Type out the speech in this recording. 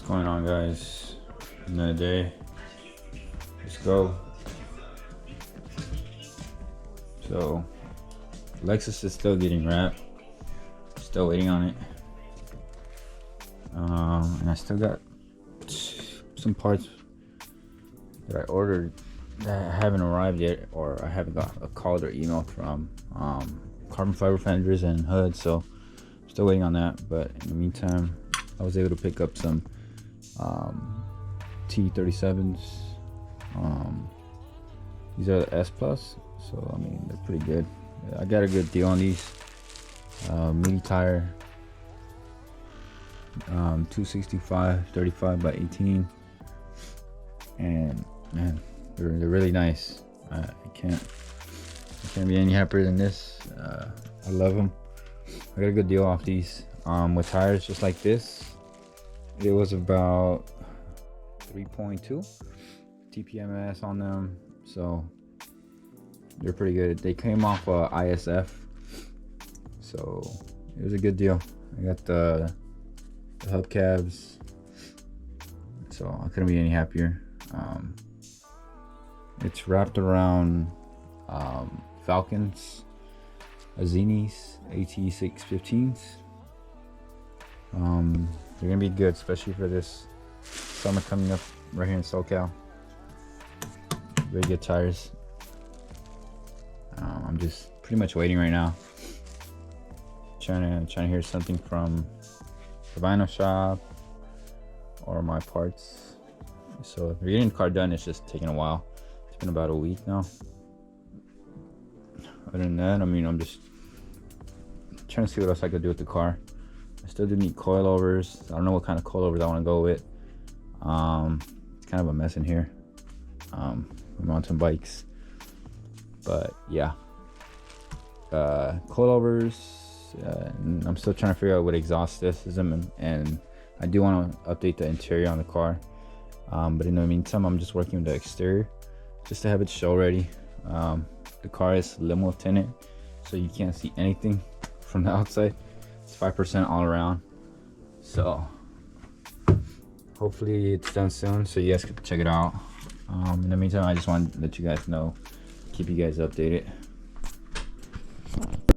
Going on, guys? Another day. Let's go. So Lexus is still getting wrapped, still waiting on it. And I still got some parts that I ordered that haven't arrived yet, or I haven't got a call or email from carbon fiber fenders and hoods, so I'm still waiting on that. But in the meantime, I was able to pick up some T37s. These are the S Plus, so I mean, they're pretty good. I got a good deal on these. Mini tire, 265 35 by 18, and man, they're really nice. I can't be any happier than this. I love them. I got a good deal off these. With tires just like this, it was about 3.2 TPMS on them, so they're pretty good. They came off ISF, so it was a good deal. I got the hubcaps, so I couldn't be any happier. It's wrapped around Falcons, Azinis, AT615s. They're gonna be good, especially for this summer coming up right here in SoCal. Very good tires. I'm just pretty much waiting right now, trying to hear something from the vinyl shop or my parts. So if you're getting the car done, it's just taking a while. It's been about a week now. Other than that, I mean, I'm just trying to see what else I could do with the car. I still do need coilovers. I don't know what kind of coilovers I want to go with. It's kind of a mess in here. Mountain bikes, but yeah, coilovers. I'm still trying to figure out what exhaust system, and I do want to update the interior on the car. But in the meantime, I'm just working with the exterior just to have it show ready. The car is limo tinted, so you can't see anything from the outside. It's 5% all around, so hopefully it's done soon so you guys can check it out. In the meantime, I just want to let you guys know, keep you guys updated.